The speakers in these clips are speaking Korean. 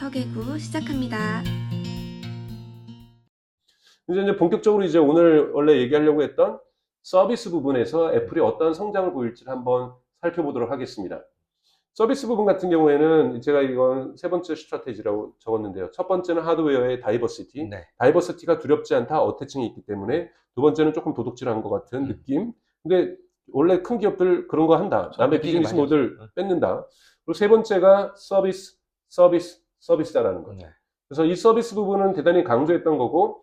서개구 시작합니다. 이제 본격적으로 이제 오늘 원래 얘기하려고 했던 서비스 부분에서 애플이 어떤 성장을 보일지를 한번 살펴보도록 하겠습니다. 서비스 부분 같은 경우에는 제가 이건 세 번째 스트래티지라고 적었는데요. 첫 번째는 하드웨어의 다이버시티. 네. 다이버시티가 두렵지 않다. 어태칭이 있기 때문에. 두 번째는 조금 도둑질한 것 같은 느낌. 근데 원래 큰 기업들 그런 거 한다. 남의 비즈니스 모델 뺏는다. 그리고 세 번째가 서비스다라는 거죠. 네. 그래서 이 서비스 부분은 대단히 강조했던 거고,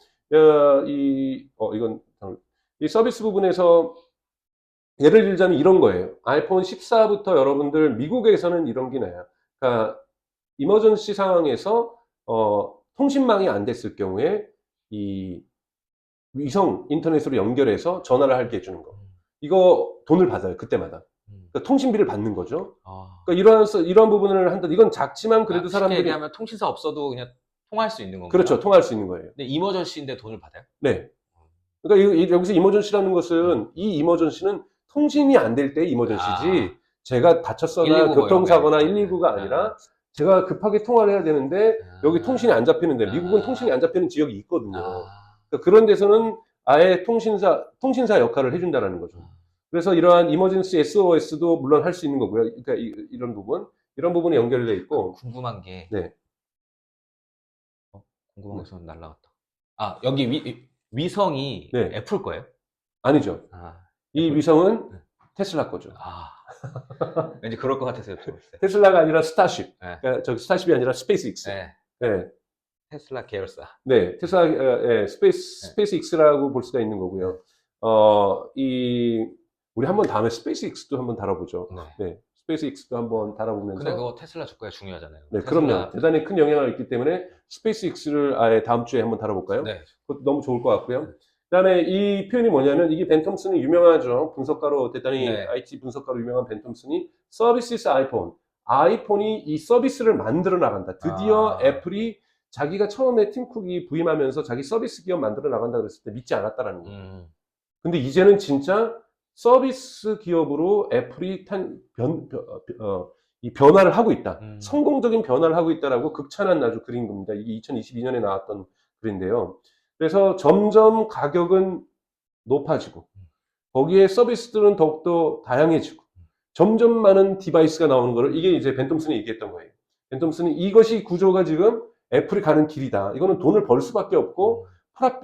이 서비스 부분에서 예를 들자면 이런 거예요. 아이폰 14부터 여러분들 미국에서는 이런 게 나요. 그러니까 이머전시 상황에서 통신망이 안 됐을 경우에 이 위성 인터넷으로 연결해서 전화를 하게 해주는 거. 이거 돈을 받아요. 그때마다. 그러니까 통신비를 받는 거죠. 그러니까 이러한 부분을 한다. 이건 작지만 그래도 쉽게 사람들이 얘기하면 통신사 없어도 그냥 통화할 수 있는 건가요? 그렇죠. 통화할 수 있는 거예요. 근데 이머전시인데 돈을 받아요? 네. 그러니까 여기서 이머전시라는 것은 이 이머전시는 통신이 안 될 때 이머전시지 제가 다쳤거나 119 교통사고나 뭐 이런 119가 아니라 제가 급하게 통화를 해야 되는데 여기 통신이 안 잡히는데 미국은 통신이 안 잡히는 지역이 있거든요. 그러니까 그런 데서는 아예 통신사 역할을 해준다는 거죠. 그래서 이러한 이머전시 SOS도 물론 할 수 있는 거고요. 그러니까 이런 부분이 연결되어 있고. 궁금한 게 네. 궁금한 게 날라갔다. 여기 위성이 네. 애플 거예요? 아니죠. 이 위성은 테슬라 거죠. 왠지 그럴 것 같아서 여쭤봤어요. 테슬라가 아니라 스타쉽. 네. 그러니까 저기 스타쉽이 아니라 스페이스X. 네. 네. 테슬라 계열사. 네. 테슬라, 스페이스X라고 볼 수가 있는 거고요. 우리 한번 다음에 스페이스X도 한번 다뤄보죠. 네. 스페이스X도 한번 다뤄보면서. 근데 그거 테슬라 주가가 중요하잖아요. 네, 그럼요. 대단히 큰 영향을 있기 때문에 스페이스X를 아예 다음 주에 한번 다뤄볼까요? 네. 그것도 너무 좋을 것 같고요. 그 다음에 이 표현이 뭐냐면, 이게 벤 톰슨이 유명하죠. 분석가로, 대단히 IT 분석가로 유명한 벤 톰슨이 서비스 아이폰. 아이폰이 이 서비스를 만들어 나간다. 드디어 애플이 자기가 처음에 팀 쿡이 부임하면서 자기 서비스 기업 만들어 나간다 그랬을 때 믿지 않았다라는 거예요. 근데 이제는 진짜 서비스 기업으로 애플이 이 변화를 하고 있다. 성공적인 변화를 하고 있다라고 극찬한 아주 글인 겁니다. 이게 2022년에 나왔던 글인데요. 그래서 점점 가격은 높아지고 거기에 서비스들은 더욱더 다양해지고 점점 많은 디바이스가 나오는 거를 이게 이제 벤 톰슨이 얘기했던 거예요. 벤 톰슨이 이것이 구조가 지금 애플이 가는 길이다. 이거는 돈을 벌 수밖에 없고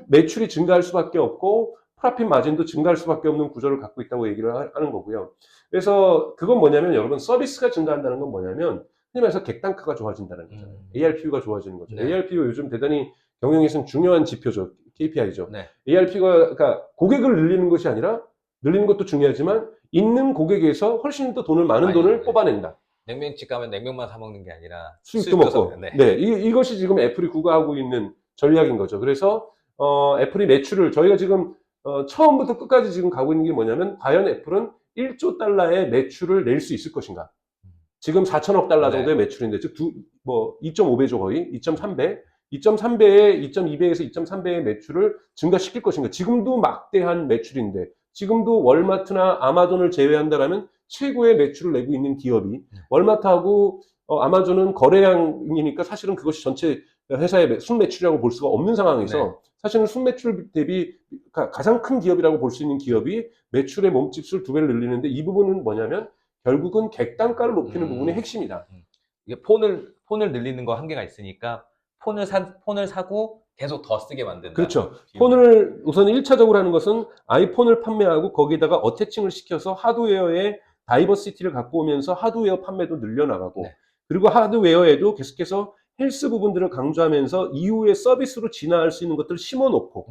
매출이 증가할 수밖에 없고 프라핏 마진도 증가할 수밖에 없는 구조를 갖고 있다고 얘기를 하는 거고요. 그래서 그건 뭐냐면 여러분 서비스가 증가한다는 건 뭐냐면 흔히 말해서 객단가가 좋아진다는 거잖아요. ARPU가 좋아지는 거죠. 네. ARPU 요즘 대단히 경영에서는 중요한 지표죠. KPI죠. 네. ARPU가 그러니까 고객을 늘리는 것이 아니라 늘리는 것도 중요하지만 있는 고객에서 훨씬 더 많은 돈을 뽑아낸다. 냉면집 가면 냉면만 사 먹는 게 아니라 수익도 먹고. 네. 이것이 지금 애플이 구가하고 있는 전략인 거죠. 그래서 애플이 매출을 저희가 지금 처음부터 끝까지 지금 가고 있는 게 뭐냐면 과연 애플은 1조 달러의 매출을 낼 수 있을 것인가. 지금 4천억 달러 정도의 매출인데 즉 2.5배죠 거의 2.3배 2.2배에서 2.3배의 매출을 증가시킬 것인가. 지금도 막대한 매출인데 지금도 월마트나 아마존을 제외한다라면 최고의 매출을 내고 있는 기업이 월마트하고 아마존은 거래량이니까 사실은 그것이 전체 회사의 순매출이라고 볼 수가 없는 상황에서 사실은 순매출 대비 가장 큰 기업이라고 볼 수 있는 기업이 매출의 몸집수를 2배를 늘리는데 이 부분은 뭐냐면 결국은 객단가를 높이는 부분이 핵심이다. 이게 폰을 늘리는 거 한계가 있으니까 폰을 사고 계속 더 쓰게 만든다. 그렇죠. 폰을 우선 1차적으로 하는 것은 아이폰을 판매하고 거기다가 어태칭을 시켜서 하드웨어의 다이버시티를 갖고 오면서 하드웨어 판매도 늘려나가고 그리고 하드웨어에도 계속해서 헬스 부분들을 강조하면서 이후에 서비스로 진화할 수 있는 것들을 심어놓고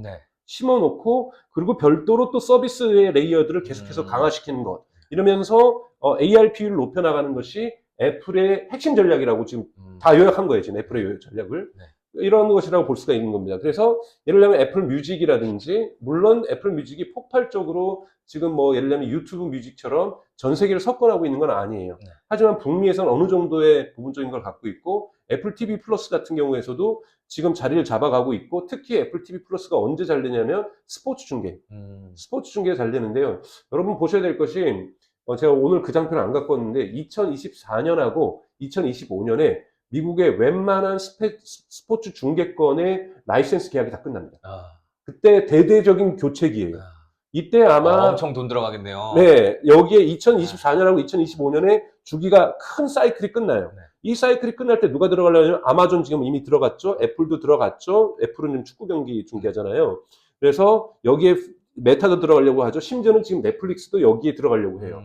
그리고 별도로 또 서비스의 레이어들을 계속해서 강화시키는 것 이러면서 ARPU를 높여나가는 것이 애플의 핵심 전략이라고 지금 다 요약한 거예요. 지금 애플의 전략을. 이런 것이라고 볼 수가 있는 겁니다. 그래서 예를 들면 애플 뮤직이라든지 물론 애플 뮤직이 폭발적으로 지금 예를 들면 유튜브 뮤직처럼 전 세계를 석권하고 있는 건 아니에요. 하지만 북미에서는 어느 정도의 부분적인 걸 갖고 있고 애플 TV 플러스 같은 경우에서도 지금 자리를 잡아가고 있고 특히 애플 TV 플러스가 언제 잘 되냐면 스포츠 중계가 잘 되는데요. 여러분 보셔야 될 것이 제가 오늘 그 장표를 안 갖고 왔는데 2024년하고 2025년에 미국의 웬만한 스포츠 중계권의 라이센스 계약이 다 끝납니다. 아, 그때 대대적인 교체기예요. 아. 이때 아마 엄청 돈 들어가겠네요. 네, 여기에 2024년하고 2025년에 주기가 큰 사이클이 끝나요. 네. 이 사이클이 끝날 때 누가 들어가려면 아마존 지금 이미 들어갔죠. 애플도 들어갔죠. 애플은 지금 축구 경기 중계하잖아요. 그래서 여기에 메타도 들어가려고 하죠. 심지어는 지금 넷플릭스도 여기에 들어가려고 해요.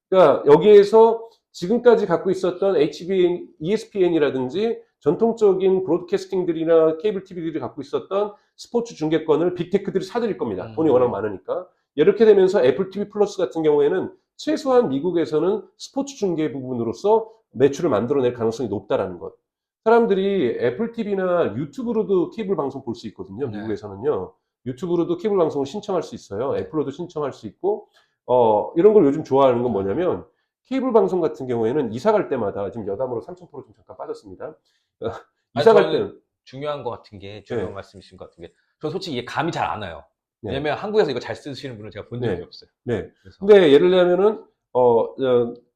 그러니까 여기에서 지금까지 갖고 있었던 HBN, ESPN이라든지 전통적인 브로드캐스팅들이나 케이블 TV들이 갖고 있었던 스포츠 중계권을 빅테크들이 사들일 겁니다. 돈이 워낙 많으니까. 이렇게 되면서 애플 TV 플러스 같은 경우에는 최소한 미국에서는 스포츠 중계 부분으로서 매출을 만들어낼 가능성이 높다라는 것. 사람들이 애플 TV나 유튜브로도 케이블 방송 볼 수 있거든요. 네. 미국에서는요. 유튜브로도 케이블 방송을 신청할 수 있어요. 네. 애플로도 신청할 수 있고, 이런 걸 요즘 좋아하는 건 뭐냐면, 케이블 방송 같은 경우에는 이사 갈 때마다, 지금 여담으로 3,000% 좀 잠깐 빠졌습니다. 이사 갈 때는, 중요한 것 같은 게, 중요한 네. 말씀이신 것 같은 게, 저 솔직히 이게 감이 잘 안 와요. 네. 왜냐면 한국에서 이거 잘 쓰시는 분을 제가 본 적이 네. 없어요. 네. 그래서. 근데 예를 들면은,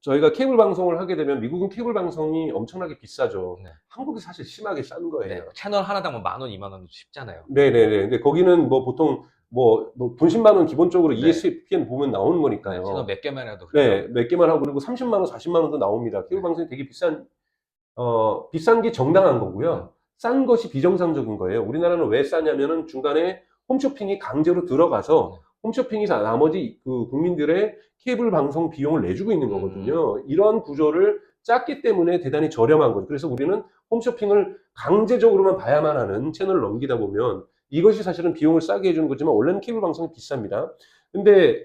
저희가 케이블 방송을 하게 되면 미국은 케이블 방송이 엄청나게 비싸죠. 네. 한국이 사실 심하게 싼 거예요. 네. 채널 하나당 뭐 10,000원, 20,000원도 쉽잖아요. 네네네. 근데 거기는 뭐 보통 돈 10만 원 기본적으로 네. ESPN 보면 나오는 거니까요. 채널 몇 개만 해도. 네, 몇 개만 하고 그리고 30만 원, 40만 원도 나옵니다. 케이블 방송이 되게 비싼 게 정당한 거고요. 싼 것이 비정상적인 거예요. 우리나라는 왜 싸냐면은 중간에 홈쇼핑이 강제로 들어가서 홈쇼핑이 나머지 그 국민들의 케이블 방송 비용을 내주고 있는 거거든요. 이런 구조를 짰기 때문에 대단히 저렴한 거죠. 그래서 우리는 홈쇼핑을 강제적으로만 봐야만 하는 채널을 넘기다 보면 이것이 사실은 비용을 싸게 해주는 거지만 원래는 케이블 방송이 비쌉니다. 근데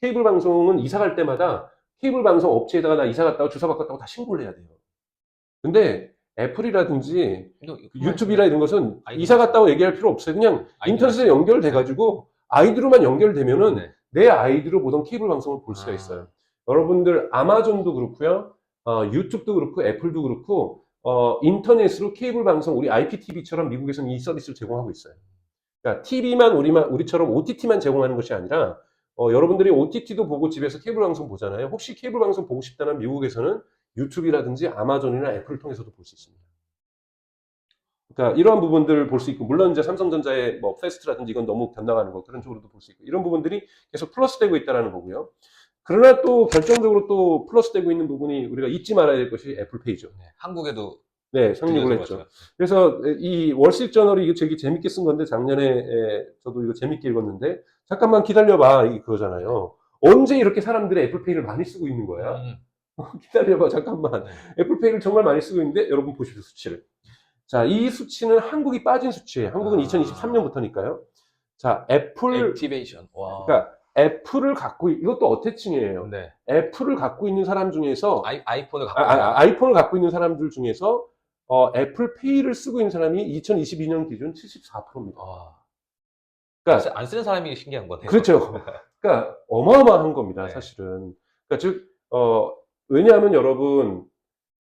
케이블 방송은 이사 갈 때마다 케이블 방송 업체에다가 나 이사 갔다고 주소 바꿨다고 다 신고를 해야 돼요. 근데 애플이라든지 유튜브나 이런 것은 이사 갔다고 얘기할 필요 없어요. 그냥 인터넷에 연결돼가지고 아이디로만 연결되면은 네. 내 아이디로 보던 케이블 방송을 볼 수가 있어요. 여러분들 아마존도 그렇고요, 유튜브도 그렇고 애플도 그렇고 인터넷으로 케이블 방송 우리 IPTV처럼 미국에서는 이 서비스를 제공하고 있어요. 그러니까 TV만 우리처럼 OTT만 제공하는 것이 아니라 여러분들이 OTT도 보고 집에서 케이블 방송 보잖아요. 혹시 케이블 방송 보고 싶다면 미국에서는 유튜브라든지 아마존이나 애플을 통해서도 볼 수 있습니다. 그러니까 이러한 부분들을 볼 수 있고, 물론 이제 삼성전자의 뭐 패스트라든지 이건 너무 변나가는 거 그런 쪽으로도 볼 수 있고, 이런 부분들이 계속 플러스되고 있다는 거고요. 그러나 또 결정적으로 또 플러스되고 있는 부분이 우리가 잊지 말아야 될 것이 애플페이죠. 네. 한국에도 네, 상륙을 했죠. 그래서 이 월스트리트저널이 이거 되게 재밌게 쓴 건데 작년에 저도 이거 재밌게 읽었는데 잠깐만 기다려봐 그거잖아요. 언제 이렇게 사람들이 애플페이를 많이 쓰고 있는 거야? 기다려봐 잠깐만. 애플페이를 정말 많이 쓰고 있는데 여러분 보십시오 수치를. 자, 이 수치는 한국이 빠진 수치예요. 한국은 2023년부터니까요. 자, 액티베이션. 와. 그러니까 애플을 갖고 이것도 어태칭이에요. 네. 애플을 갖고 있는 사람 중에서 아이폰을 갖고 아이폰을 갖고 있는 사람들 중에서 애플페이를 쓰고 있는 사람이 2022년 기준 74%입니다. 그러니까 안 쓰는 사람이 신기한 거네요. 그렇죠. 그러니까 어마어마한 겁니다, 네. 사실은. 그러니까 즉 왜냐하면 여러분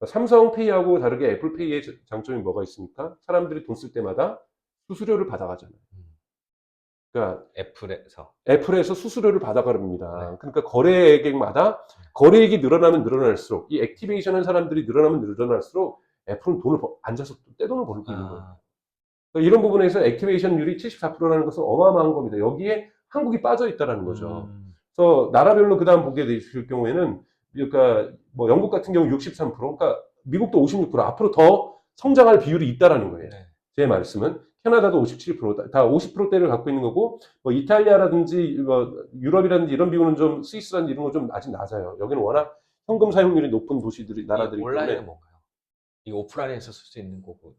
삼성페이하고 다르게 애플페이의 장점이 뭐가 있습니까? 사람들이 돈 쓸 때마다 수수료를 받아가잖아요. 그러니까 애플에서 수수료를 받아갑니다. 네. 그러니까 거래액마다 거래액이 늘어나면 늘어날수록 이 액티베이션 한 사람들이 늘어나면 늘어날수록 애플은 돈을 앉아서 떼돈을 벌고 있는 거예요. 그러니까 이런 부분에서 액티베이션율이 74%라는 것은 어마어마한 겁니다. 여기에 한국이 빠져 있다는 거죠. 그래서 나라별로 그 다음 보게 되실 경우에는 그러니까 뭐 영국 같은 경우 63%, 그러니까 미국도 56%, 앞으로 더 성장할 비율이 있다라는 거예요. 네. 제 말씀은 캐나다도 57%, 다 50%대를 갖고 있는 거고, 뭐 이탈리아라든지 뭐 유럽이라든지 이런 비율은 좀 스위스라든지 이런 건 좀 아직 낮아요. 여기는 워낙 현금 사용률이 높은 도시들이 나라들이 온라인은 때문에. 뭔가요? 이 오프라인에서 쓸 수 있는 거고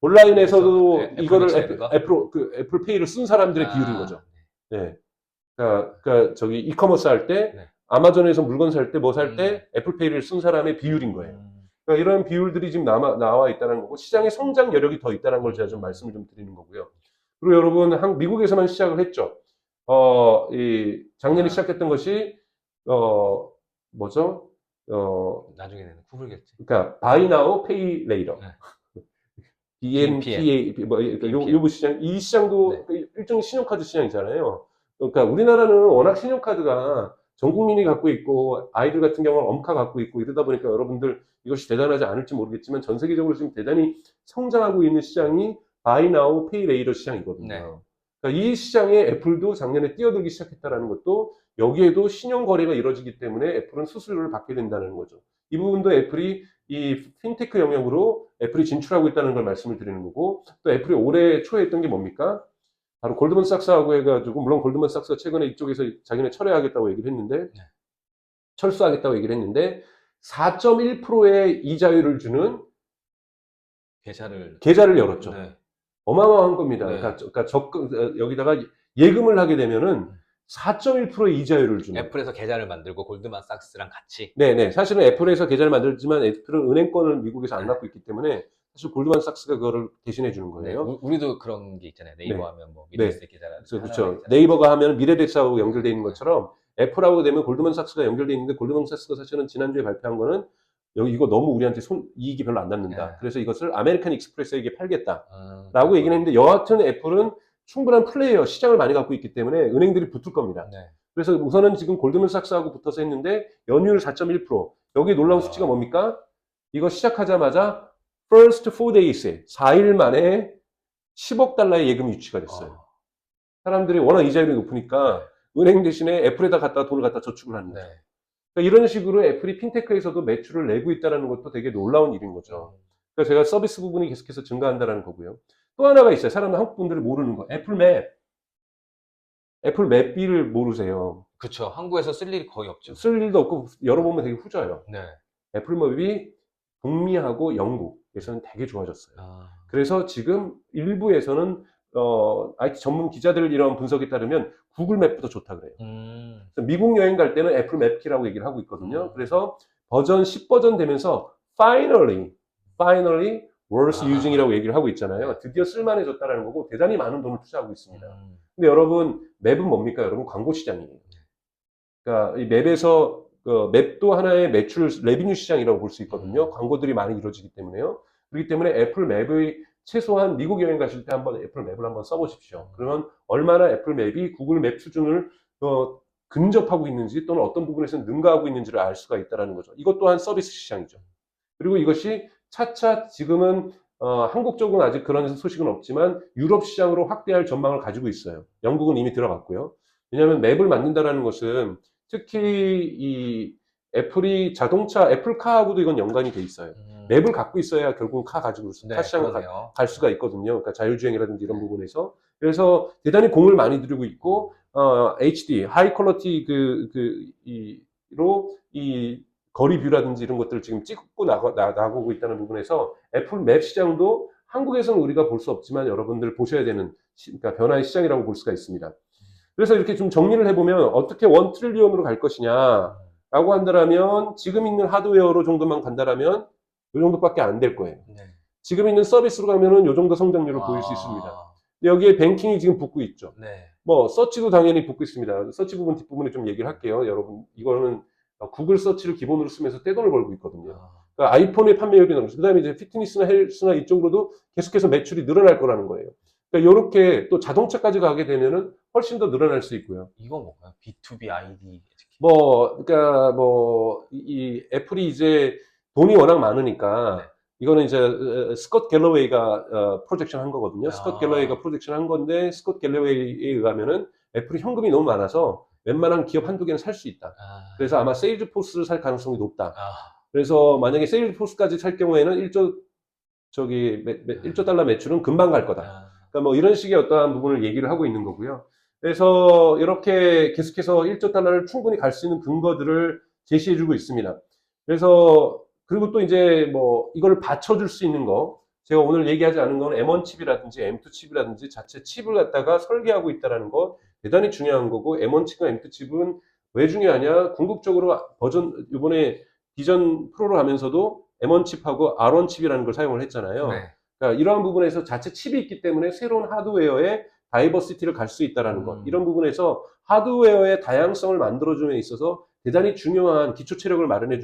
온라인에서도 애플 이거를 웹사이트가? 애플페이를 쓴 사람들의 비율인 거죠. 네. 그러니까 저기 이커머스 할 때, 네. 아마존에서 물건 살 때, 뭐 살 때 애플페이를 쓴 사람의 비율인 거예요. 그러니까 이런 비율들이 지금 나와 있다는 거고, 시장의 성장 여력이 더 있다는 걸 제가 좀 말씀을 좀 드리는 거고요. 그리고 여러분, 미국에서만 시작을 했죠. 작년에 시작했던 것이, 뭐죠? 나중에는 구글겠지. 그러니까, buy now, pay later. 네. BNPA, 뭐, BNPL. 요 시장, 이 시장도 네. 일종의 신용카드 시장이잖아요. 그러니까 우리나라는 워낙 신용카드가 전 국민이 갖고 있고 아이들 같은 경우는 엄카 갖고 있고 이러다 보니까 여러분들 이것이 대단하지 않을지 모르겠지만 전 세계적으로 지금 대단히 성장하고 있는 시장이 Buy Now, Pay Later 시장이거든요. 네. 그러니까 이 시장에 애플도 작년에 뛰어들기 시작했다는 것도 여기에도 신용 거래가 이루어지기 때문에 애플은 수수료를 받게 된다는 거죠. 이 부분도 애플이 이 핀테크 영역으로 애플이 진출하고 있다는 걸 말씀을 드리는 거고, 또 애플이 올해 초에 했던 게 뭡니까? 바로 골드만삭스하고 해가지고, 물론 골드만삭스가 최근에 이쪽에서 자기네 철회하겠다고 얘기를 했는데, 네. 철수하겠다고 얘기를 했는데, 4.1%의 이자율을 주는 계좌를 열었죠. 네. 어마어마한 겁니다. 네. 그러니까 여기다가 예금을 하게 되면은 4.1%의 이자율을 주는. 애플에서 계좌를 만들고 골드만삭스랑 같이. 네네. 사실은 애플에서 계좌를 만들지만 애플은 은행권을 미국에서 안 갖고 있기 때문에 사실 골드만삭스가 그거를 대신해 주는 네. 거예요. 우리도 그런 게 있잖아요. 네이버 네. 하면 뭐 미래에셋 계좌라든지. 그렇죠. 네이버가 하면 미래대스하고 연결되어 있는 것처럼 애플하고 되면 골드만삭스가 연결되어 있는데, 골드만삭스가 사실은 지난주에 발표한 거는 이거 너무 우리한테 이익이 별로 안 남는다. 네. 그래서 이것을 아메리칸 익스프레스에게 팔겠다라고 그렇구나. 얘기는 했는데, 여하튼 애플은 충분한 플레이어, 시장을 많이 갖고 있기 때문에 은행들이 붙을 겁니다. 네. 그래서 우선은 지금 골드만삭스하고 붙어서 했는데 연율 4.1%. 여기 놀라운 수치가 뭡니까? 이거 시작하자마자 first 4days에 4일 만에 10억 달러의 예금이 유치가 됐어요. 사람들이 워낙 이자율이 높으니까 은행 대신에 애플에다 갖다가 돈을 갖다 저축을 하는 거죠. 네. 그러니까 이런 식으로 애플이 핀테크에서도 매출을 내고 있다는 것도 되게 놀라운 일인 거죠. 그러니까 제가 서비스 부분이 계속해서 증가한다는 거고요. 또 하나가 있어요. 사람들, 한국 분들이 모르는 거. 애플 맵비를 모르세요. 그렇죠. 한국에서 쓸 일이 거의 없죠. 쓸 일도 없고 열어보면 되게 후져요. 네. 애플 맵이 북미하고 영국에서는 되게 좋아졌어요. 그래서 지금 일부에서는 IT 전문 기자들 이런 분석에 따르면 구글 맵보다 좋다 그래요. 그래서 미국 여행 갈 때는 애플 맵키라고 얘기를 하고 있거든요. 그래서 버전 10버전 되면서 finally worth using이라고 얘기를 하고 있잖아요. 드디어 쓸만해졌다라는 거고 대단히 많은 돈을 투자하고 있습니다. 근데 여러분, 맵은 뭡니까? 여러분, 광고 시장이에요. 그러니까 이 맵에서 맵도 하나의 매출 레비뉴 시장이라고 볼 수 있거든요. 광고들이 많이 이루어지기 때문에요. 그렇기 때문에 애플 맵의 최소한 미국 여행 가실 때 한번 애플 맵을 한번 써보십시오. 그러면 얼마나 애플 맵이 구글 맵 수준을 근접하고 있는지, 또는 어떤 부분에서는 능가하고 있는지를 알 수가 있다는 거죠. 이것 또한 서비스 시장이죠. 그리고 이것이 차차 지금은 한국 쪽은 아직 그런 소식은 없지만 유럽 시장으로 확대할 전망을 가지고 있어요. 영국은 이미 들어갔고요. 왜냐하면 맵을 만든다는 것은 특히 이 애플이 자동차, 애플카하고도 이건 연관이 돼 있어요. 맵을 갖고 있어야 결국은 카 가지고 카 시장을 갈 수가 있거든요. 그러니까 자율주행이라든지 이런 부분에서. 그래서 대단히 공을 많이 들이고 있고, HD, 하이 퀄러티 이 거리 뷰라든지 이런 것들을 지금 찍고 나가고 있다는 부분에서 애플 맵 시장도 한국에서는 우리가 볼 수 없지만 여러분들 보셔야 되는, 그러니까 변화의 시장이라고 볼 수가 있습니다. 그래서 이렇게 좀 정리를 해보면 어떻게 1 트릴리언으로 갈 것이냐라고 한다면, 지금 있는 하드웨어로 정도만 간다라면 이 정도밖에 안 될 거예요. 지금 있는 서비스로 가면은 이 정도 성장률을 보일 수 있습니다. 여기에 뱅킹이 지금 붙고 있죠. 뭐 서치도 당연히 붙고 있습니다. 서치 부분 뒷부분에 좀 얘기를 할게요. 여러분, 이거는 구글 서치를 기본으로 쓰면서 떼돈을 벌고 있거든요. 그러니까 아이폰의 판매율이 늘어나고, 그 다음에 이제 피트니스나 헬스나 이쪽으로도 계속해서 매출이 늘어날 거라는 거예요. 그러니까 이렇게 또 자동차까지 가게 되면은 훨씬 더 늘어날 수 있고요. 이건 뭔가요? B2B ID. 그러니까 이 애플이 이제 돈이 워낙 많으니까, 이거는 이제 스콧 갤러웨이가 프로젝션 한 거거든요. 스콧 갤러웨이가 프로젝션 한 건데, 스콧 갤러웨이에 의하면은 애플이 현금이 너무 많아서 웬만한 기업 한두 개는 살 수 있다. 그래서 아마 세일즈포스를 살 가능성이 높다. 그래서 만약에 세일즈포스까지 살 경우에는 1조 달러 매출은 금방 갈 거다. 그러니까 뭐 이런 식의 어떠한 부분을 얘기를 하고 있는 거고요. 그래서 이렇게 계속해서 1조 달러를 충분히 갈 수 있는 근거들을 제시해주고 있습니다. 그래서 그리고 또 이제 뭐 이걸 받쳐줄 수 있는 거, 제가 오늘 얘기하지 않은 건 M1 칩이라든지 M2 칩이라든지 자체 칩을 갖다가 설계하고 있다는 거 대단히 중요한 거고, M1 칩과 M2 칩은 왜 중요하냐? 궁극적으로 이번에 비전 프로로 하면서도 M1 칩하고 R1 칩이라는 걸 사용을 했잖아요. 그러니까 이러한 부분에서 자체 칩이 있기 때문에 새로운 하드웨어의 다이버시티를 갈 수 있다는 것, 이런 부분에서 하드웨어의 다양성을 만들어줌에 있어서 대단히 중요한 기초 체력을 마련해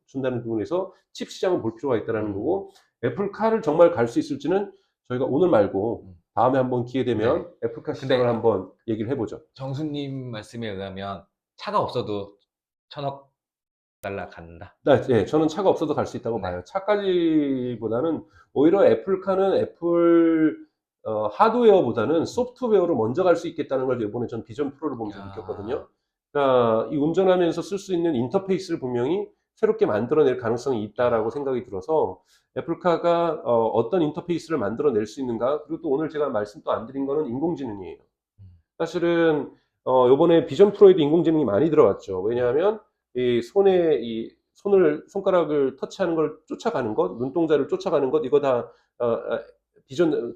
준다는 부분에서 칩 시장을 볼 필요가 있다는 거고, 애플카를 정말 갈 수 있을지는 저희가 오늘 말고 다음에 한번 기회 되면 애플카 시장을 한번 얘기를 해보죠. 정수님 말씀에 의하면 차가 없어도 1,000억 달러 간다. 네, 저는 차가 없어도 갈 수 있다고 네. 봐요. 차까지보다는 오히려 애플카는 애플 하드웨어보다는 소프트웨어로 먼저 갈 수 있겠다는 걸 이번에 전 비전 프로를 보면서 느꼈거든요. 그러니까 이 운전하면서 쓸 수 있는 인터페이스를 분명히 새롭게 만들어낼 가능성이 있다라고 생각이 들어서 애플카가 어떤 인터페이스를 만들어낼 수 있는가. 그리고 또 오늘 제가 말씀 또 안 드린 거는 인공지능이에요. 사실은 요번에 비전 프로에도 인공지능이 많이 들어왔죠. 왜냐하면 이 손가락을 터치하는 걸 쫓아가는 것, 눈동자를 쫓아가는 것, 이거 다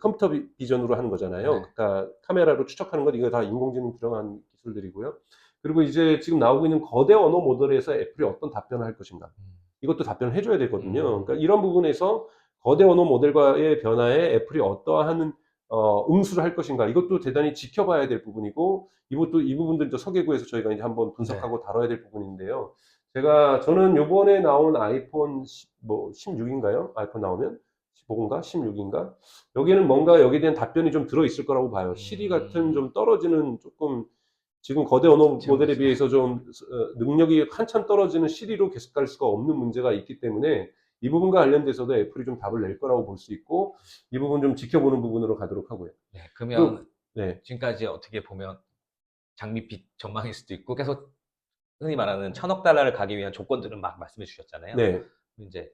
컴퓨터 비전으로 하는 거잖아요. 네. 그러니까 카메라로 추적하는 것, 이거 다 인공지능 들어간 기술들이고요. 그리고 이제 지금 나오고 있는 거대 언어 모델에서 애플이 어떤 답변을 할 것인가. 이것도 답변을 해줘야 되거든요. 그러니까 이런 부분에서 거대 언어 모델과의 변화에 애플이 어떠한 응수를 할 것인가. 이것도 대단히 지켜봐야 될 부분이고, 이 부분들도 설계구에서 저희가 이제 한번 분석하고 다뤄야 될 부분인데요. 저는 요번에 나온 아이폰 16인가요? 아이폰 나오면? 15인가? 16인가? 여기는 뭔가 여기에 대한 답변이 좀 들어있을 거라고 봐요. 시리 같은 좀 떨어지는 조금, 지금 거대 언어 모델에 비해서 좀 능력이 한참 떨어지는 시리로 계속 갈 수가 없는 문제가 있기 때문에 이 부분과 관련돼서도 애플이 좀 답을 낼 거라고 볼 수 있고, 이 부분 좀 지켜보는 부분으로 가도록 하고요. 네, 그러면 네. 지금까지 어떻게 보면 장밋빛 전망일 수도 있고 계속 흔히 말하는 1,000억 달러를 가기 위한 조건들은 막 말씀해 주셨잖아요. 네. 이제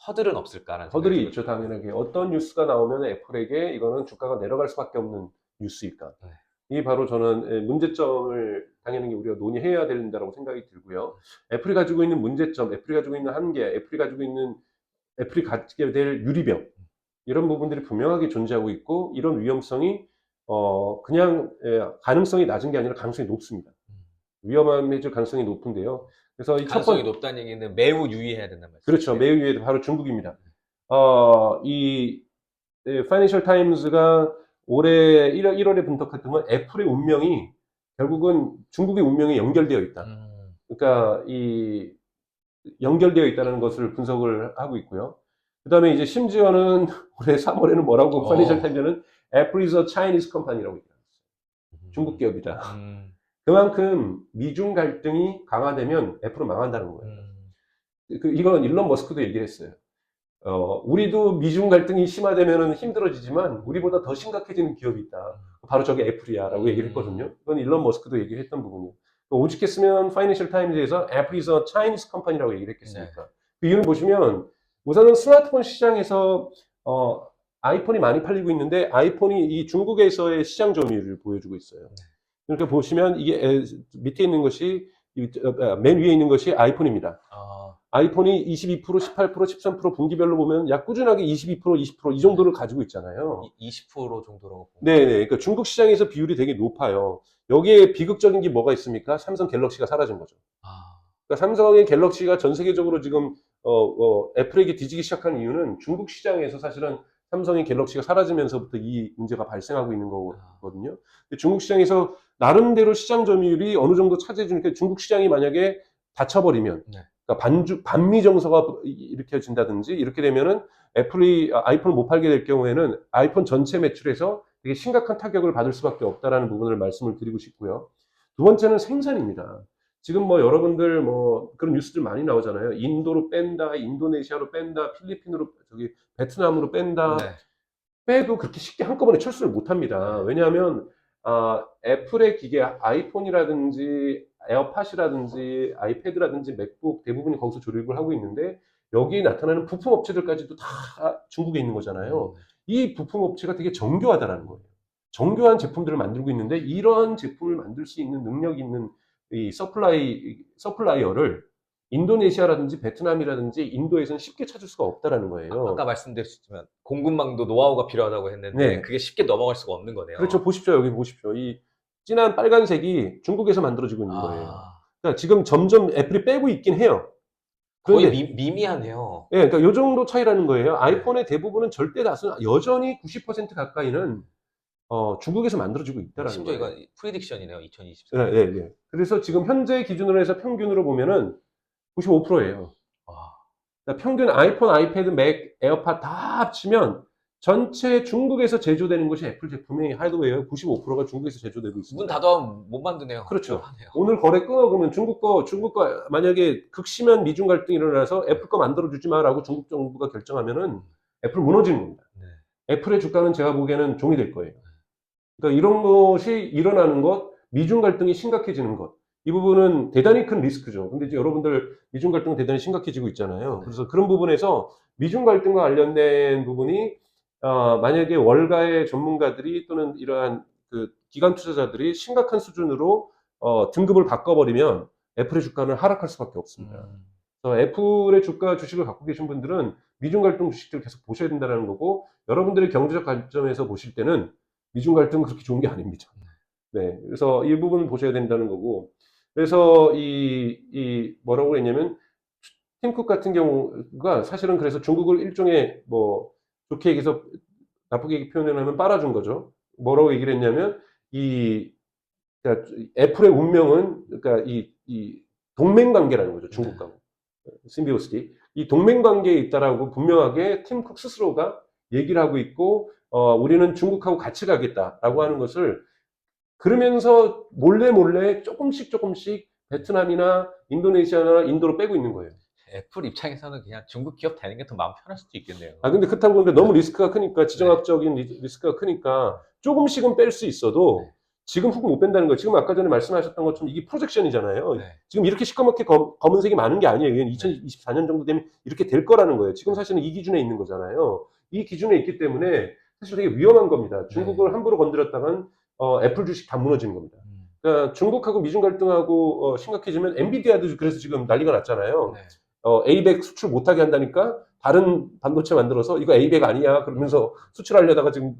허들은 없을까라는 허들이 생각이 있죠, 당연하게. 어떤 뉴스가 나오면 애플에게 이거는 주가가 내려갈 수밖에 없는 뉴스일까. 네. 이게 바로 저는 문제점을 당연히 우리가 논의해야 된다고 생각이 들고요. 애플이 가지고 있는 문제점, 애플이 가지고 있는 한계, 애플이 갖게 될 유리병, 이런 부분들이 분명하게 존재하고 있고, 이런 위험성이 그냥 가능성이 낮은 게 아니라 가능성이 높습니다. 위험해질 가능성이 높은데요. 그래서 이 가능성이 높다는 얘기는 매우 유의해야 된다는 말씀. 그렇죠. 매우 위에 바로 중국입니다. 파이낸셜 타임즈가 올해 1월에 분석했던 건 애플의 운명이 결국은 중국의 운명에 연결되어 있다. 그러니까 연결되어 있다는 것을 분석을 하고 있고요. 그 다음에 이제 심지어는 올해 3월에는 뭐라고 파이낸셜 타임즈는 Apple is a Chinese company라고 얘기했어요. 중국 기업이다. 그만큼 미중 갈등이 강화되면 애플은 망한다는 거예요. 이건 일론 머스크도 얘기를 했어요. 우리도 미중 갈등이 심화되면 힘들어지지만 우리보다 더 심각해지는 기업이 있다. 바로 저게 애플이야 라고 얘기를 했거든요. 이건 일론 머스크도 얘기를 했던 부분이에요. 오직했으면 파이낸셜 타임즈에서 애플 is a Chinese company라고 얘기를 했겠습니까? 그 이유를 보시면 우선은 스마트폰 시장에서 아이폰이 많이 팔리고 있는데 아이폰이 이 중국에서의 시장 점유율을 보여주고 있어요. 그러니까 보시면 이게 밑에 있는 것이 맨 위에 있는 것이 아이폰입니다. 아이폰이 22%, 18%, 13% 분기별로 보면 약 꾸준하게 22%, 20%이 정도를 가지고 있잖아요. 20% 정도로. 네네. 그러니까 중국 시장에서 비율이 되게 높아요. 여기에 비극적인 게 뭐가 있습니까? 삼성 갤럭시가 사라진 거죠. 그러니까 삼성의 갤럭시가 전 세계적으로 지금 애플에게 뒤지기 시작한 이유는 중국 시장에서 사실은 삼성의 갤럭시가 사라지면서부터 이 문제가 발생하고 있는 거거든요. 근데 중국 시장에서 나름대로 시장 점유율이 어느 정도 차지해주니까 중국 시장이 만약에 닫혀버리면, 그러니까 반미 정서가 일으켜진다든지 이렇게 되면은 애플이 아이폰을 못 팔게 될 경우에는 아이폰 전체 매출에서 되게 심각한 타격을 받을 수밖에 없다라는 부분을 말씀을 드리고 싶고요. 두 번째는 생산입니다. 지금 여러분들 그런 뉴스들 많이 나오잖아요. 인도로 뺀다, 인도네시아로 뺀다, 필리핀으로 베트남으로 뺀다. 빼도 그렇게 쉽게 한꺼번에 철수를 못 합니다. 왜냐하면 애플의 기계, 아이폰이라든지 에어팟이라든지 아이패드라든지 맥북 대부분이 거기서 조립을 하고 있는데 여기에 나타나는 부품 업체들까지도 다 중국에 있는 거잖아요. 이 부품 업체가 되게 정교하다라는 거예요. 정교한 제품들을 만들고 있는데 이러한 제품을 만들 수 있는 능력 있는 이 서플라이어를 인도네시아라든지 베트남이라든지 인도에서는 쉽게 찾을 수가 없다라는 거예요. 아까 말씀드렸지만 공급망도 노하우가 필요하다고 했는데 그게 쉽게 넘어갈 수가 없는 거네요. 그렇죠. 보십시오. 여기 보십시오. 이 진한 빨간색이 중국에서 만들어지고 있는 거예요. 그러니까 지금 점점 애플이 빼고 있긴 해요. 거의 미미하네요. 예, 그러니까 요 정도 차이라는 거예요. 아이폰의 대부분은 절대 다수는 여전히 90% 가까이는 중국에서 만들어지고 있다라는 심지어 거예요. 이건 프리딕션이네요. 2024. 네. 그래서 지금 현재 기준으로 해서 평균으로 보면은 95%예요. 그러니까 평균 아이폰, 아이패드, 맥, 에어팟 다 합치면 전체 중국에서 제조되는 것이 애플 제품의 하드웨어 95%가 중국에서 제조되고 문 있습니다. 닫아면 못 만드네요. 그렇죠. 하네요. 오늘 거래 끊어 그러면 중국 거 만약에 극심한 미중 갈등이 일어나서 애플 거 만들어 주지 마라고 중국 정부가 결정하면은 애플 무너지는 겁니다. 네. 애플의 주가는 제가 보기에는 종이 될 거예요. 그러니까 이런 것이 일어나는 것, 미중 갈등이 심각해지는 것, 이 부분은 대단히 큰 리스크죠. 근데 이제 여러분들 미중 갈등은 대단히 심각해지고 있잖아요. 네. 그래서 그런 부분에서 미중 갈등과 관련된 부분이 만약에 월가의 전문가들이 또는 이러한 그 기관 투자자들이 심각한 수준으로 등급을 바꿔버리면 애플의 주가는 하락할 수밖에 없습니다. 그래서 애플의 주가 주식을 갖고 계신 분들은 미중 갈등 주식들을 계속 보셔야 된다는 거고, 여러분들의 경제적 관점에서 보실 때는 미중 갈등은 그렇게 좋은 게 아닙니다. 네, 그래서 이 부분을 보셔야 된다는 거고, 그래서 뭐라고 했냐면 팀쿡 같은 경우가 사실은 그래서 중국을 일종의 뭐 좋게 얘기해서 나쁘게 표현하면 빨아준 거죠. 뭐라고 얘기를 했냐면 그러니까 애플의 운명은 그러니까 이 동맹 관계라는 거죠. 중국과 심비오시티 이 동맹 관계에 있다라고 분명하게 팀쿡 스스로가 얘기를 하고 있고 우리는 중국하고 같이 가겠다라고 하는 것을 그러면서 몰래 조금씩 베트남이나 인도네시아나 인도로 빼고 있는 거예요. 애플 입장에서는 그냥 중국 기업 되는 게 더 마음 편할 수도 있겠네요. 근데 그렇다고 보니까 너무 리스크가 크니까, 지정학적인 리스크가 크니까 조금씩은 뺄 수 있어도 지금 훅 못 뺀다는 거예요. 지금 아까 전에 말씀하셨던 것처럼 이게 프로젝션이잖아요. 네. 지금 이렇게 시커멓게 검은색이 많은 게 아니에요. 2024년 정도 되면 이렇게 될 거라는 거예요. 지금 사실은 이 기준에 있는 거잖아요. 이 기준에 있기 때문에 사실 되게 위험한 겁니다. 중국을 함부로 건드렸다간 애플 주식 다 무너지는 겁니다. 그러니까 중국하고 미중 갈등하고 심각해지면 엔비디아도 그래서 지금 난리가 났잖아요. 네. A100 수출 못하게 한다니까 다른 반도체 만들어서 이거 A100 아니야 그러면서 수출하려다가 지금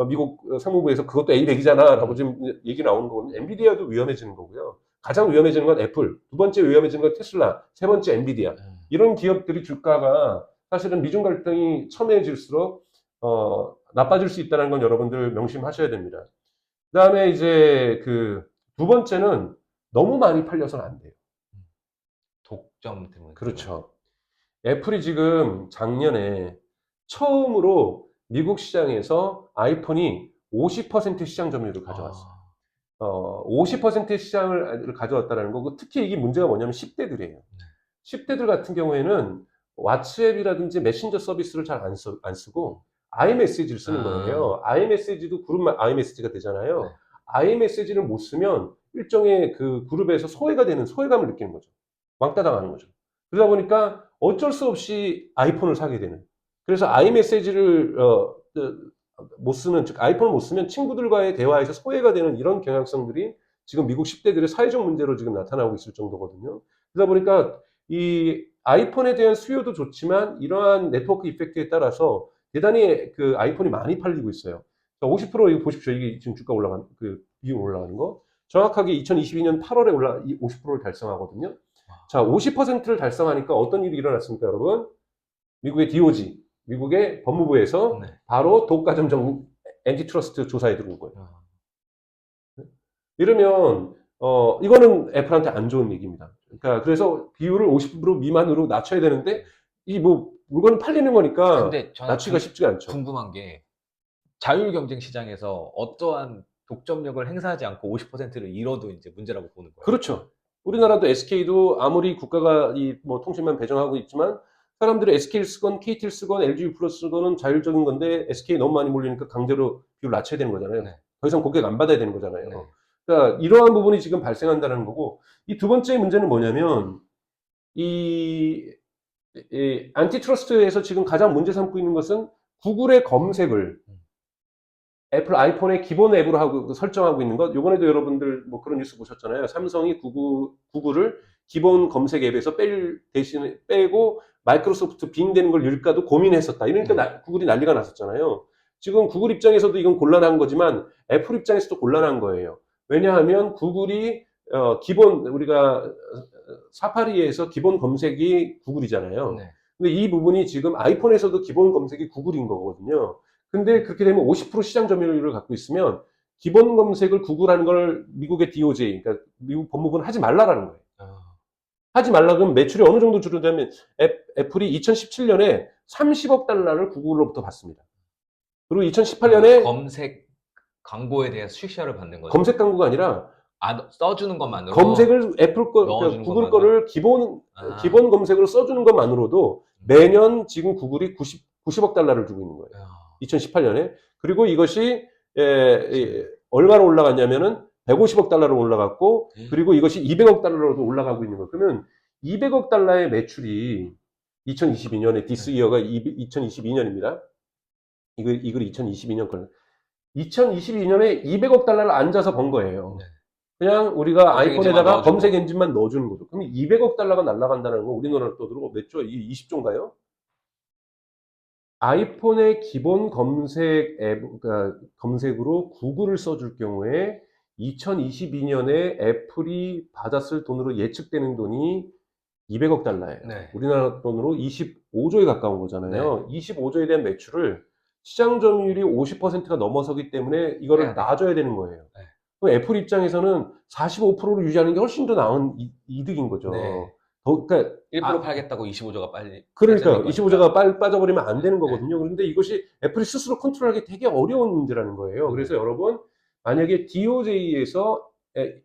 미국 상무부에서 그것도 A100이잖아 라고 지금 얘기 나오는 거거든요. 엔비디아도 위험해지는 거고요. 가장 위험해지는 건 애플, 두 번째 위험해지는 건 테슬라, 세 번째 엔비디아. 이런 기업들이 주가가 사실은 미중 갈등이 첨예해질수록 나빠질 수 있다는 건 여러분들 명심하셔야 됩니다. 그 다음에 이제 두 번째는 너무 많이 팔려서는 안 돼요. 독점 때문에. 그렇죠. 애플이 지금 작년에 처음으로 미국 시장에서 아이폰이 50% 시장 점유율을 가져왔어요. 50% 시장을 가져왔다는 거고, 특히 이게 문제가 뭐냐면 10대들이에요. 10대들 같은 경우에는 왓츠앱이라든지 메신저 서비스를 잘 안 쓰고 iMessage를 쓰는 거예요. iMessage도 그룹 iMessage가 되잖아요. 네. iMessage를 못 쓰면 일종의 그 그룹에서 소외감을 느끼는 거죠. 왕따 당하는 거죠. 그러다 보니까 어쩔 수 없이 아이폰을 사게 되는. 그래서 iMessage를 못 쓰는, 즉 아이폰을 못 쓰면 친구들과의 대화에서 소외가 되는 이런 경향성들이 지금 미국 10대들의 사회적 문제로 지금 나타나고 있을 정도거든요. 그러다 보니까 이 아이폰에 대한 수요도 좋지만 이러한 네트워크 이펙트에 따라서 대단히 그 아이폰이 많이 팔리고 있어요. 50% 이거 보십시오. 이게 지금 주가 비용 올라가는 거. 정확하게 2022년 8월에 50%를 달성하거든요. 자, 50%를 달성하니까 어떤 일이 일어났습니까, 여러분? 미국의 DOJ, 미국의 법무부에서 바로 독과점 엔티트러스트 조사에 들어온 거예요. 이러면 이거는 애플한테 안 좋은 얘기입니다. 그러니까 그래서 비율을 50% 미만으로 낮춰야 되는데 물건은 팔리는 거니까 근데 저는 낮추기가 쉽지가 않죠. 궁금한 게 자율 경쟁 시장에서 어떠한 독점력을 행사하지 않고 50%를 잃어도 이제 문제라고 보는 거예요. 그렇죠. 우리나라도 SK도 아무리 국가가 통신만 배정하고 있지만 사람들이 SK를 쓰건 KT를 쓰건 LG 플러스 쓰건 자율적인 건데 SK 너무 많이 몰리니까 강제로 비율 낮춰야 되는 거잖아요. 더 이상 고객 안 받아야 되는 거잖아요. 그러니까 이러한 부분이 지금 발생한다는 거고, 이 두 번째 문제는 뭐냐면 이 안티트러스트에서 지금 가장 문제 삼고 있는 것은 구글의 검색을 애플 아이폰의 기본 앱으로 하고 설정하고 있는 것. 요번에도 여러분들 그런 뉴스 보셨잖아요. 삼성이 구글을 기본 검색 앱에서 대신에 빼고 마이크로소프트 빙 되는 걸 율까도 고민했었다. 이러니까 구글이 난리가 났었잖아요. 지금 구글 입장에서도 이건 곤란한 거지만 애플 입장에서도 곤란한 거예요. 왜냐하면 구글이 기본 우리가 사파리에서 기본 검색이 구글이잖아요. 근데 이 부분이 지금 아이폰에서도 기본 검색이 구글인 거거든요. 근데 그렇게 되면 50% 시장 점유율을 갖고 있으면 기본 검색을 구글하는 걸 미국의 DOJ, 그러니까 미국 법무부는 하지 말라라는 거예요. 하지 말라 그러면 매출이 어느 정도 줄어들냐면 애플이 2017년에 $30억 구글로부터 받습니다. 그리고 2018년에 검색 광고에 대해서 수익share를 받는 거죠. 검색 광고가 아니라 써주는 것만으로 검색을 애플 거, 넣어주는 구글 것만으로? 거를 아. 기본 검색으로 써주는 것만으로도 매년 지금 구글이 90억 달러를 주고 있는 거예요. 2018년에. 그리고 이것이 얼마로 올라갔냐면은 150억 달러로 올라갔고, 그리고 이것이 200억 달러로도 올라가고 있는 거예요. 그러면 200억 달러의 매출이 2022년에 디스 이어가 2022년입니다. 이글 2022년 거는 2022년에 200억 달러를 앉아서 번 거예요. 네. 그냥 우리가 검색 엔진만 아이폰에다가 넣어주고. 검색 엔진만 넣어주는 거죠. 그럼 200억 달러가 날아간다는 거 우리나라 돈으로 몇 조? 20조인가요? 아이폰의 기본 검색 앱, 그러니까 검색으로 구글을 써줄 경우에 2022년에 애플이 받았을 돈으로 예측되는 돈이 200억 달러예요. 네. 우리나라 돈으로 25조에 가까운 거잖아요. 25조에 대한 매출을 시장 점유율이 50%가 넘어서기 때문에 이거를 네. 놔줘야 되는 거예요. 네. 그럼 애플 입장에서는 45%를 유지하는 게 훨씬 더 나은 이득인 거죠. 네. 그러니까 1% 팔겠다고 25조가 빨리 그러니까 빠지는 25조가 빠져버리면 안 되는 네. 거거든요. 그런데 이것이 애플이 스스로 컨트롤하기 되게 어려운 문제라는 거예요. 그래서 여러분 만약에 DOJ에서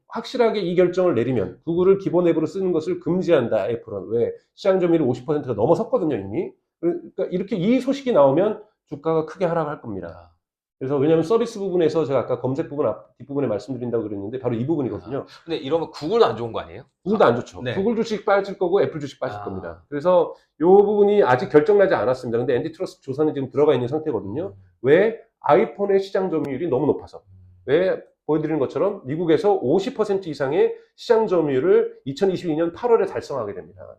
확실하게 이 결정을 내리면 구글을 기본 앱으로 쓰는 것을 금지한다. 애플은 왜 시장 점유율이 50%가 넘어섰거든요 이미. 그러니까 이렇게 이 소식이 나오면 주가가 크게 하락할 겁니다. 그래서 왜냐하면 서비스 부분에서 제가 아까 검색 부분 뒷부분에 말씀드린다고 그랬는데 바로 이 부분이거든요. 근데 이러면 구글도 안 좋은 거 아니에요? 구글도 안 좋죠. 네. 구글 주식 빠질 거고 애플 주식 빠질 겁니다. 그래서 이 부분이 아직 결정나지 않았습니다. 근데 앤티트러스트 조사는 지금 들어가 있는 상태거든요. 왜? 아이폰의 시장 점유율이 너무 높아서. 왜? 보여드리는 것처럼 미국에서 50% 이상의 시장 점유율을 2022년 8월에 달성하게 됩니다.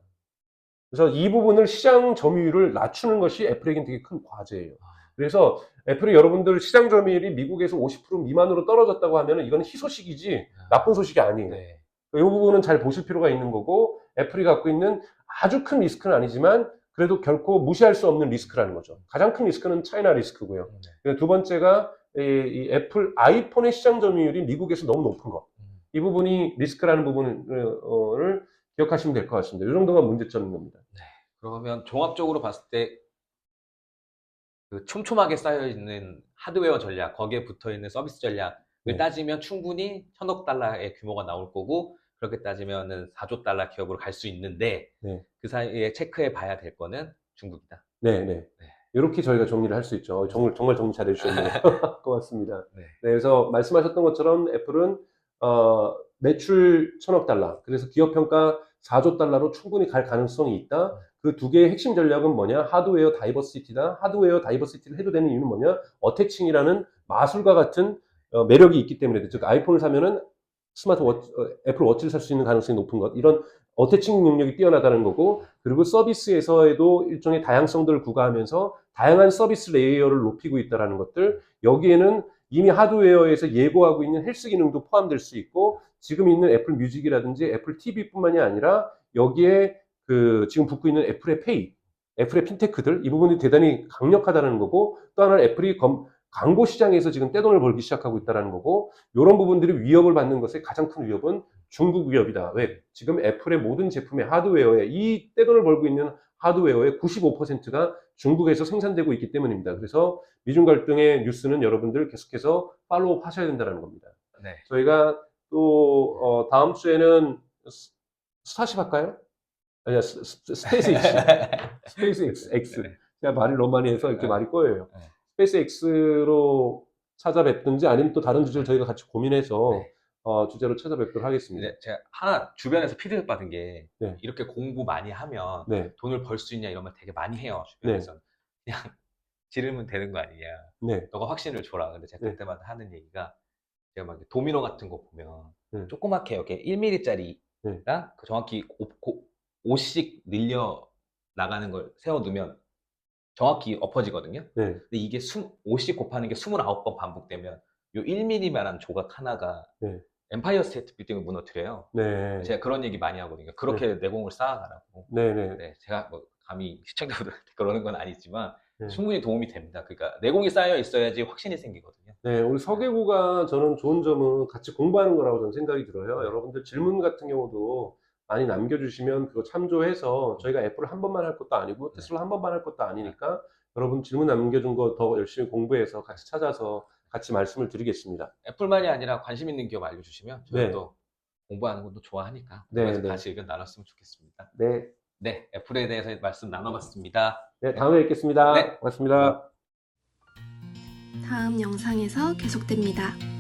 그래서 이 부분을 시장 점유율을 낮추는 것이 애플에겐 되게 큰 과제예요. 그래서 애플이 여러분들 시장 점유율이 미국에서 50% 미만으로 떨어졌다고 하면 이건 희소식이지 나쁜 소식이 아니에요. 네. 이 부분은 잘 보실 필요가 있는 거고 애플이 갖고 있는 아주 큰 리스크는 아니지만 그래도 결코 무시할 수 없는 리스크라는 거죠. 가장 큰 리스크는 차이나 리스크고요. 두 번째가 이 애플 아이폰의 시장 점유율이 미국에서 너무 높은 것. 이 부분이 리스크라는 부분을 기억하시면 될 것 같습니다. 이 정도가 문제점인 겁니다. 네. 그러면 종합적으로 봤을 때 그 촘촘하게 쌓여있는 하드웨어 전략, 거기에 붙어있는 서비스 전략을 네. 따지면 충분히 1000억 달러의 규모가 나올 거고, 그렇게 따지면은 4조 달러 기업으로 갈 수 있는데, 네. 그 사이에 체크해 봐야 될 거는 중국이다. 네. 이렇게 저희가 정리를 할 수 있죠. 정말 정리 잘 해주셨네요. 고맙습니다. 네. 그래서 말씀하셨던 것처럼 애플은 매출 1000억 달러, 그래서 기업 평가 4조 달러로 충분히 갈 가능성이 있다. 그 두 개의 핵심 전략은 뭐냐? 하드웨어 다이버시티다. 하드웨어 다이버시티를 해도 되는 이유는 뭐냐? 어태칭이라는 마술과 같은 매력이 있기 때문에, 즉 아이폰을 사면은 애플 워치를 살 수 있는 가능성이 높은 것, 이런 어태칭 능력이 뛰어나다는 거고, 그리고 서비스에서에도 일종의 다양성들을 구가하면서 다양한 서비스 레이어를 높이고 있다는 것들, 여기에는 이미 하드웨어에서 예고하고 있는 헬스 기능도 포함될 수 있고, 지금 있는 애플 뮤직이라든지 애플 TV뿐만이 아니라 여기에 지금 붙고 있는 애플의 페이, 애플의 핀테크들, 이 부분이 대단히 강력하다는 거고, 또 하나는 애플이 광고 시장에서 지금 떼돈을 벌기 시작하고 있다는 거고, 이런 부분들이 위협을 받는 것의 가장 큰 위협은 중국 위협이다. 왜? 지금 애플의 모든 제품의 하드웨어에, 이 떼돈을 벌고 있는 하드웨어의 95%가 중국에서 생산되고 있기 때문입니다. 그래서 미중 갈등의 뉴스는 여러분들 계속해서 팔로우 하셔야 된다는 겁니다. 네. 저희가 또 다음 주에는 스타쉽 할까요? 아니야, 스페이스 X. 제가 말을 너무 많이 해서 이렇게 말이 꼬여요. 스페이스 X로 찾아뵙든지 아니면 또 다른 주제를 저희가 같이 고민해서 주제로 찾아뵙도록 하겠습니다. 네, 제가 하나 주변에서 피드백 받은 게 네. 이렇게 공부 많이 하면 네. 돈을 벌 수 있냐 이런 말 되게 많이 해요. 주변에서. 그냥 지르면 되는 거 아니냐. 네. 너가 확신을 줘라. 근데 제가 네. 그때마다 하는 얘기가, 제가 막 도미노 같은 거 보면 네. 조그맣게 이렇게 1mm짜리가 네. 정확히 5씩 늘려 나가는 걸 세워두면 정확히 엎어지거든요. 네. 근데 이게 5씩 곱하는 게 29번 반복되면 요 1mm만한 조각 하나가 네. 엠파이어 스테이트 빌딩을 무너뜨려요. 네. 제가 그런 얘기 많이 하거든요. 그렇게 내공을 쌓아가라고. 네. 네, 제가 뭐 감히 시청자분들한테 그러는 건 아니지만 네. 충분히 도움이 됩니다. 그러니까 내공이 쌓여 있어야지 확신이 생기거든요. 네, 우리 서계구가 저는 좋은 점은 같이 공부하는 거라고 저는 생각이 들어요. 여러분들 질문 같은 경우도 많이 남겨주시면 그거 참조해서, 저희가 애플을 한 번만 할 것도 아니고 테슬라 한 번만 할 것도 아니니까 여러분 질문 남겨준 거 더 열심히 공부해서 같이 찾아서 같이 말씀을 드리겠습니다. 애플만이 아니라 관심 있는 기업 알려주시면 네. 저희도 공부하는 것도 좋아하니까 네, 그래서 네. 같이 의견 나눴으면 좋겠습니다. 네, 네, 애플에 대해서 말씀 나눠봤습니다. 네, 다음에 뵙겠습니다. 네. 고맙습니다. 다음 영상에서 계속됩니다.